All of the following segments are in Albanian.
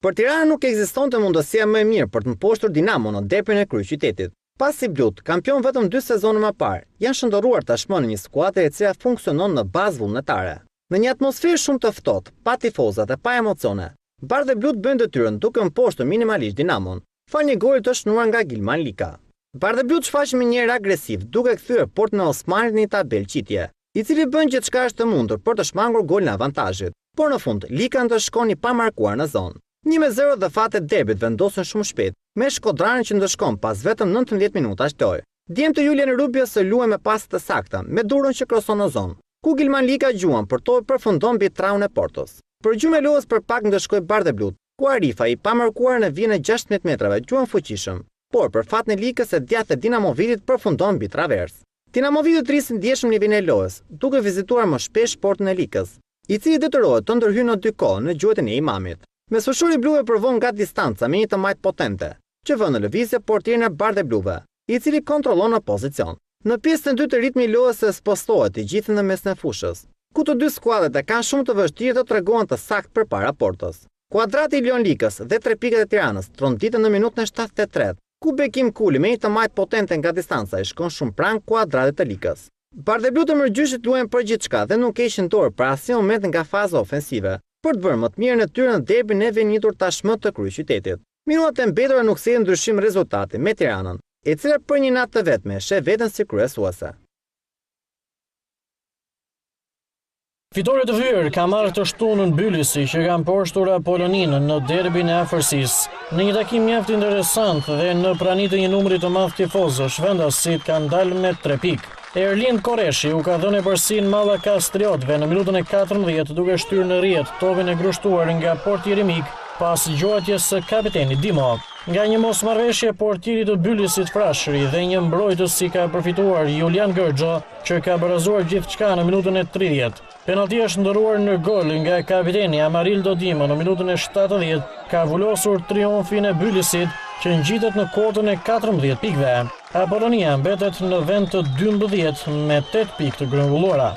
Për Tiranën nuk ekzistonte mundësia më e mirë për të mposhtur Dinamo në deprin e kryeqytetit. Pasi blut, kampion vetëm 2 sezone më parë, janë shndërruar tashmë në një skuadër e cila funksionon në bazë vullnetare. Në një atmosferë shumë të ftohtë, pa tifozat e pa emocione, Bardhë e Blut bëjnë detyrën duke mposhtur minimalisht Dinamon, fal një gol të shënuar nga Gilman Lika. Bardhë e Blut shfaq me një agresiv duke kthyer Portën e Osmanit në një tabelë qitje, i cili bën gjithçka është të mundur për të shmangur golin e avantazhit, por në fund Lika ndëshkon i pamarkuar në zonë. 1-0 dhe fatet derbit vendosën shumë shpejt, me Shkodranën që ndëshkon pas vetëm 19 minutash lojë. Djemt të Julian Rubios së luaj me pas të sakta, me durën që kroson në zonë, ku Gilman Lika gjuan për to përfundon mbi traun e Portos. Për gjumë e lojës për pak ndëshkoi Bardhë e Blut, ku Arifa i pamarkuar në vijën e 16 metrave gjuan fuqishëm, por për fat në Likës e djathtë e Dinamovitit përfundon mbi travers. Dinamoviti rrisi ndjeshëm nivelin e lojës, duke vizituar më shpesh portën e Likës, i cili detyrohet të ndërhyjë në dy kohë në gjuhën e Imamit. Mesfushuri blu e provon nga distanca me një të majt potente, që vën në lëvizje portierin e Bardhë e Bluve, i cili kontrollon në pozicion. Në pjesën e dytë ritmi i lojës se spostohet i gjithë në mes në fushës, ku të dy skuadrat e kanë shumë të vështirë të tregohen të saktë përpara Portës. Kuadrati i Lion Likës dhe 3 pikat e Tiranës tronditën në minutën e 73, ku Bekim Kuli me një të majt potente nga distanca i shkon shumë pranë kuadratit të Likës. Bardhë e Blut e mërgjyshit luajnë për gjithçka dhe nuk heqin dorë për asnjë moment nga faza ofensive, për të bërë më të mirë në tyre në derbin e venitur tashmë të kryeqytetit. Minutat e mbetura nuk sjellin ndryshim rezultati me Tiranën, e cila për një natë të vetme sheh veten si kryesuese. Fitore të vyer ka marrë të shtunën Bylisi që kanë poshtur Apoloninën në derbin e afërsisë. Në një takim mjaft interesant dhe në prani të një numri të madh tifozësh, vendasit kanë dalë me 3 pikë. Erlind Koreshi u ka dhënë përsin Malla Kastriotëve në minutën e 14 duke shtyrë në rrjet topin e grushtuar nga portieri mik pas gjuajtjes së kapitenit Dimo. Nga një mosmarrëveshje portieri të Bylisit Frashëri dhe një mbrojtës si ka përfituar Julian Gërxho që ka barazuar gjithçka në minutën e 30. Penalti është ndëruar në gol nga kapiteni Amarildo Dimo në minutën e 70, ka vullosur triumfin e Bylisit që ngjitet në kotën e 14 pikëve. Apolonia mbetet në vend të 12 me 8 pikë të grumbulluara.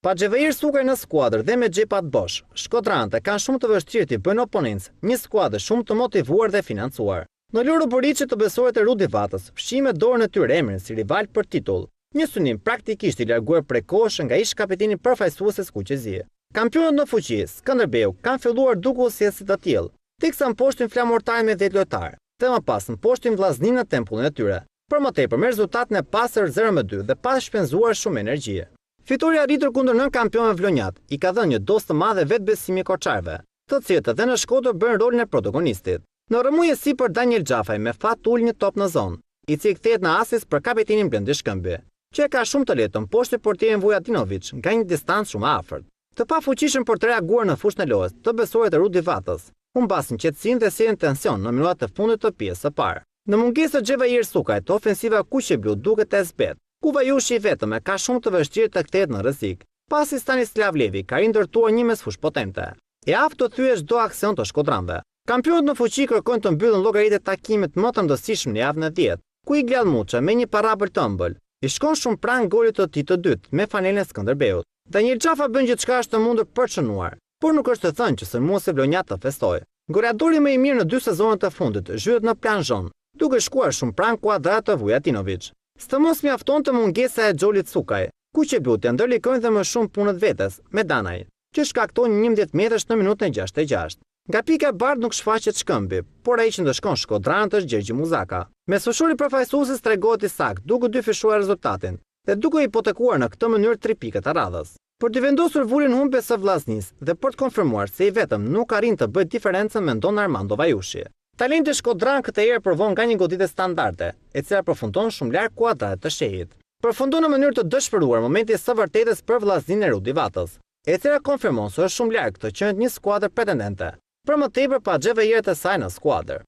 Pa Xhevair Sukaj në skuadër dhe me xhepat bosh, shkodranët kanë shumë të vështirë të bëjnë oponencë, një skuadër shumë të motivuar dhe financuar. Në Loro Boriçi të besohet e Rudi Vatës, fshi me dorën e tyre emrin si rival për titull. Një synim praktikisht i larguar prekosh nga ish kapiteni përfaqësues Kuqezi. Kampionët në fuqi, Skënderbeu, kanë filluar duke u sjellë si të tillë, teksa mposhtin flamurtar me 10 lojtar, dhe më pas mposhtin vllaznin në tempullin e tyre. Për më tepër me rezultatin e pasër 0-2 dhe pas shpenzuar shumë energji. Fitoria arritur kundër nën kampionëve vlonjat i ka dhënë një dosë të madhe vetbesimi koçarëve, të cilët edhe në Shkodër bën rolin e protagonistit. Në rrëmuje si për Daniel Xhafaj me fat ul një top në zonë, i cili kthehet në asis për kapitenin Blendi Shkëmbi, që ka shumë të lehtë të mposhtë portierin Vujatinovic nga një distancë shumë afërt. Të pafuqishëm për të reaguar në fushën e lojës, të besohet e Rudi Vatës, humbasin qetësinë dhe sjellin tension në minutat e fundit të pjesës së parë. Në mungesë të Xhevair Sukajt, ofensiva kuqeblu duket të zbet, ku Vajushi vetëm e ka shumë të vështirë të kthehet në rrezik, pasi Stanislav Levi ka rindërtuar një mesfush potente. E aftë të thyesh çdo aksion të shkodranëve. Kampionët në fuqi kërkojnë të mbyllën llogaritë e takimit më të rëndësishëm në javën e 10, ku Iglal Muça me një parabël të ëmbël i shkon shumë pranë golit të tij të dytë me fanelën e Skënderbeut. Daniel Xhafa bën gjithçka është të mundur për të shënuar, por nuk është të thënë që sulmuesi vlonjat të festojë. Goleadori më i mirë në 2 sezonet të fundit zhyhet në plan zhon, duke shkuar shumë pranë kuadratit të Vujatinovic. Së mos mjaftonte mungesa e Xholit Sukaj, Kuqebluti ndërlikojnë dhe më shumë punët vetes me Danaj, që shkakton 11 metrash në minutën e 66. Nga pika e bardhë nuk shfaqet Shkëmbi, por ai që ndëshkon shkodranët është Gjergj Muzaka. Mesfushuri përfaqësuesit tregohet i saktë, duke dy fishuar rezultatin dhe duke hipotekuar në këtë mënyrë 3 pikat të radhës. Për të vendosur vullin humbjes së vllaznisë dhe për të konfirmuar se i vetëm nuk arrin të bëjë diferencën, mendon Armando Vajushi. Talenti shkodran këtë herë provon nga një goditje standarde, e cila përfundon shumë larg kuadratit të shehit. Përfundon në mënyrë të dëshpëruar momenti së vërtetës për vllazninë e Rudi Vatës, e cila konfirmon se është shumë larg të qenë një skuadër pretendente. Për më tepër pa Xhevairët e saj në skuadër.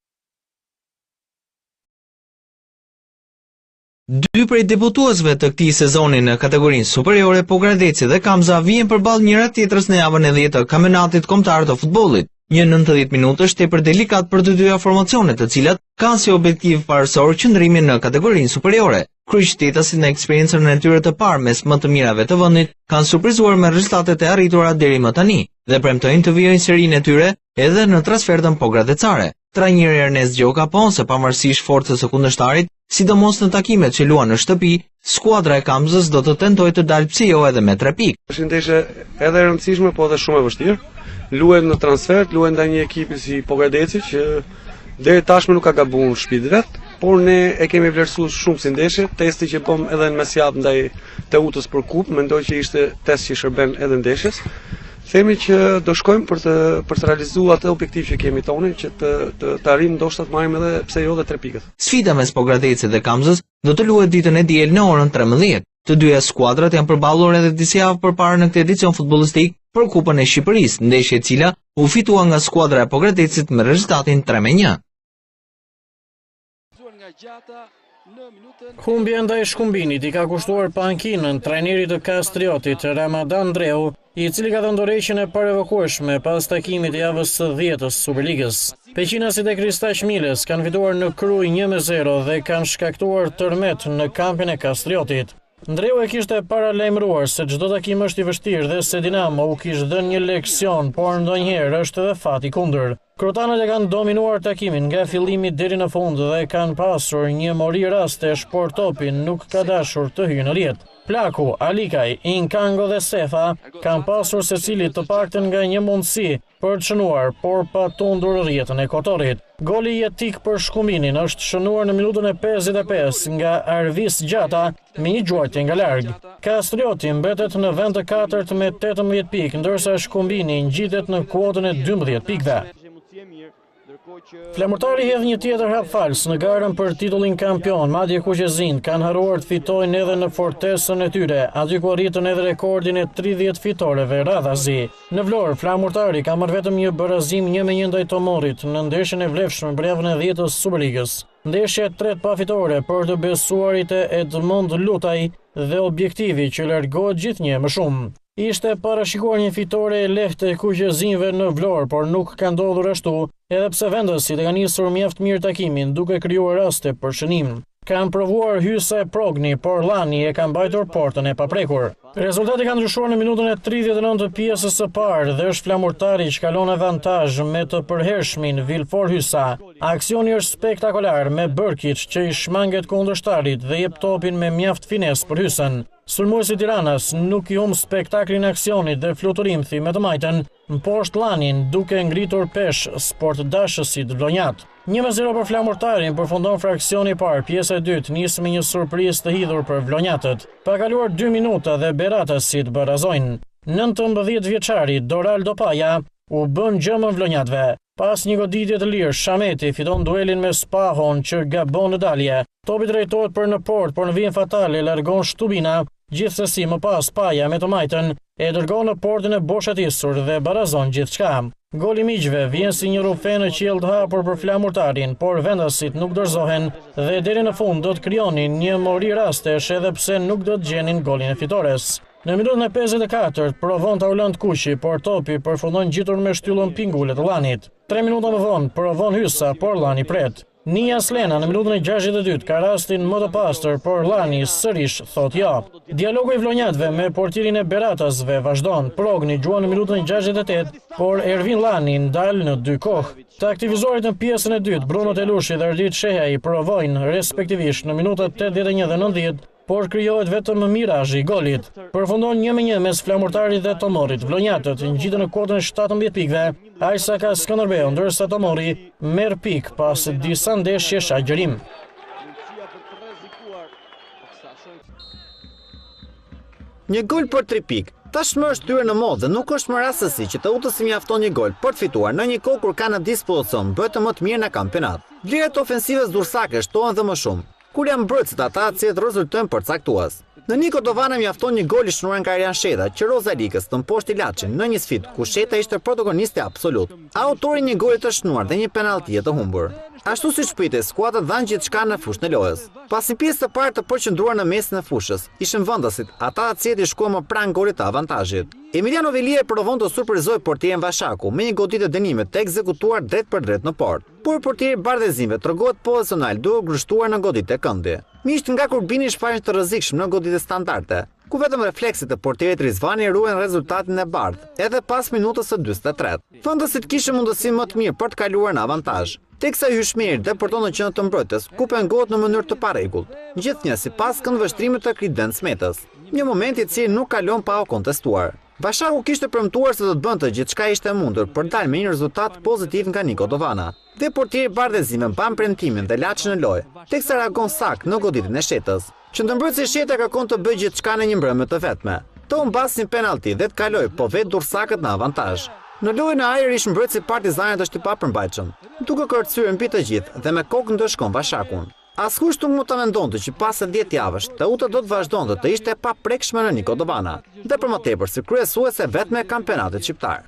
Dy prej debutuesve të këtij sezoni në kategorinë superiore, Pogradeci dhe Kamza, vijnë përballë njëra tjetrës në javën e 10 të kampionatit kombëtar të futbollit. Një 90 minutë është tepër delikat për të dyja formacionet, të cilat kanë si objektiv parësor qëndrimin në kategorinë superiore. Kryeqytetasit në eksperiencën e tyre të parë mes më të mirave të vendit kanë surprizuar me rezultatet e arritura deri më tani dhe premtojnë të vijojnë serinë e tyre edhe në transfertën pogradecare. Trajneri Ernest Gjoka se pavarësisht forcës së kundërshtarit, sidomos në takimet që luan në shtëpi, skuadra e Kamzës do të tentojë të dalë pse jo edhe me 3 pikë. Është një ndeshje edhe e rëndësishme, po edhe shumë e vështirë. Luhet në transfert, luhet ndaj një ekipi si Pogradeci që deri tashmë nuk ka gabuar në shtëpi vet, por ne e kemi vlerësuar shumë si ndeshje. Testi që bëm edhe në mesjavë ndaj Teutës për kupë, mendoj që ishte test që shërben edhe ndeshjes. Themi që do shkojmë për të realizuar atë objektiv që kemi tonë, që të arrijmë ndoshta të marrim edhe pse jo edhe 3 pikët. Sfida mes Pogradecit dhe Kamzës do të luhet ditën e diel në orën 13. Të dyja skuadrat janë përballur edhe disa javë përpara në këtë edicion futbollistik për Kupën e Shqipërisë, ndeshje e cila u fitua nga skuadra e Pogradecit me rezultatin 3-1. Humbja ndaj Shkumbinit I ka kushtuar pankinën trajnerit të Kastriotit, Ramadan Dreu, I cili ka dhënë dorëheqjen e parevokueshme pas takimit të javës së 10 Superligës. Peqinasit e Kristaq Miles kanë fituar në Krujë 1-0 dhe kanë shkaktuar tërmet në kampin e Kastriotit. Ndreu e kishte paralajmëruar se çdo takim është I vështirë dhe se Dinamo u kishte dhënë një leksion, por ndonjëherë është edhe fati kundër. Krotanët e kanë dominuar takimin nga fillimi deri në fund dhe kanë pasur një mori rastesh, por topi nuk ka dashur të hyjë në rrjet. Plaku, Alikaj, Inkango dhe Sefa kanë pasur secili të paktën nga një mundësi për të shënuar, por pa tundur rrjetën e Kotorit. Goli jetik për Shkumbinin është shënuar në minutën e 55 nga Arvis Gjata me një gjuajtje nga larg. Kastrioti mbetet në vend të 4 me 18 pikë, ndërsa Shkumbini ngjitet në kuotën e 12 pikëve. Flamurtari hedh një tjetër hap fals në garën për titullin kampion, madje Kuqezin kanë haruar të fitojnë edhe në fortesën e tyre, aty ku arritën edhe rekordin e 30 fitoreve radhazi. Në Vlorë, Flamurtari ka marrë vetëm një barazim 1-1 ndaj Tomorit në ndeshjen e vlefshme për javën e 10 të Superligës. Ndeshje e tretë pa fitore për të besuarit e Edmond Lutaj dhe objektivi që largohet gjithnjë më shumë. Ishte parashikuar një fitore e lehtë e Kuqezinëve në Vlorë, por nuk ka ndodhur ashtu, edhe pse vendësit e kanë nisur mjaft mirë takimin, duke krijuar raste për shënim. Kanë provuar hysa e Progni, por Lani e ka mbajtur portën e paprekur. Rezultati ka ndryshuar në minutën e 39 të pjesës së parë dhe është Flamurtari që kalon avantazh me të përhershmin Vilfor Hysa. Aksioni është spektakolar me Bërkic që I shmanget kundërshtarit dhe jep topin me mjaft finesë për Hysën. Sulmuesi I Tiranës nuk I humb spektaklin e aksionit dhe fluturimthi me të majtën në poshtë Lanin duke ngritur pesh sportdashësit vlonjat. 1-0 për Flamurtarin përfundon fraksioni I parë, pjesa e dytë nis me një surprizë të hidhur për vlonjatët. Pa kaluar 2 minuta dhe beratasit barazojnë. 19 vjeçari Doraldo Paja u bën gjëmën vlonjatëve. Pas një goditje të lirë, Shameti fiton duelin me Spahon që gabon në dalje. Topi drejtohet për në port, por në vijim fatale largon Shtubina. Gjithsesi më pas Paja me të majtën e dërgon në portin e boshatisur dhe barazon gjithçka. Goli I miqve vjen si një rufe në qiell të hapur për Flamurtarin, por vendasit nuk dorëzohen dhe deri në fund do të krijonin një mori rastesh edhe pse nuk do të gjenin golin e fitores. Në minutën e 54 provon Taulant Kuqi, por topi përfundon ngjitur me shtyllën pingule të Lanit. 3 minuta më vonë provon Hysa, por Lani pret. Nia Slena në minutën e 62 ka rastin më të pastër, por Lani sërish thot jo. Dialogu I vlonjatëve me portirin e Beratasve vazhdon. Progni gjuan në minutën e 68, por Ervin Lani ndal në 2 kohë. Të aktivizuarit në pjesën e dytë, Bruno Telushi dhe Ardit Shehaj provojnë respektivisht në minutat 81 dhe 90, por krijohet vetëm mirazhi I golit. Përfundon 1-1 mes Flamurtarit dhe Tomorit. Vlonjatët ngjiten në kuotën e 17 pikëve, aq ka Skënderbeu, ndërsa Tomori merr pikë pas disa ndeshjesh agjërim. Një gol për 3 pikë. Tashmë është hyrë në modë dhe nuk është më rastësi që Teutës I mjafton një gol për të fituar në një kohë kur ka në dispozicion bëhet më të mirë në kampionat. Vlerat ofensive zdurrsake shtohen dhe më shumë. Kur janë mbrojtësit ata cilët rezultojnë përcaktues. Në Niko Dovana mjafton një gol I shënuar nga Arjan Sheta, që Roza Likës të mposhti Laçin në një sfidë ku Sheta ishte protagonisti absolut. Autori një goli të shënuar dhe një penallti të humbur. Ashtu siç pritej, skuadrat dhanë gjithçka në fushën e lojës. Pas një pjesë të parë të përqendruar në mesin e fushës, ishin vendasit ata të cilët I shkuan më pranë golit të avantazhit. Emiliano Velia provon të surprizojë portierin Vashaku me një goditje dënimi të ekzekutuar drejt për drejt në port. por portieri Bardezimve tregohet pozicional duke grushtuar në goditje e këndi. Miqt nga Kurbini shfaqën të rrezikshëm në goditje standarde, ku vetëm reflekset e portierit Rizvani ruajnë rezultatin e bardhë, edhe pas minutës së 43. Fëndësit kishin mundësi më të mirë për të kaluar në avantazh, teksa Hyshmiri depërton në qendër të mbrojtjes, ku pengohet në mënyrë të parregullt, gjithnjë sipas këndvështrimit të Krident Smetës. Një moment i cili nuk kalon pa u kontestuar. Bashaku kishte premtuar se do të bënte gjithçka ishte e mundur për të dalë me një rezultat pozitiv nga Niko Dovana. Dhe portieri Bardezime mban premtimin dhe laçi në lojë, teksa reagon saktë në goditjen e Shetës. Qendërmbrojtësi Sheta kërkon të bëjë gjithçka në një mbrëmje të vetme. Të humbas një penalti dhe të kaloj, po vetë Dursakët në avantazh. Në lojën e ajër ish mbrojtësi Partizanit është i papërmbajtshëm, duke kërcyer mbi të gjithë dhe me kokë ndëshkon Bashakun. Askush nuk mund të mendonte që pas 10 javësh, Teuta do të vazhdonte të ishte e paprekshme në Niko Dovana, dhe për më tepër si kryesuese vetme e kampionatit shqiptar.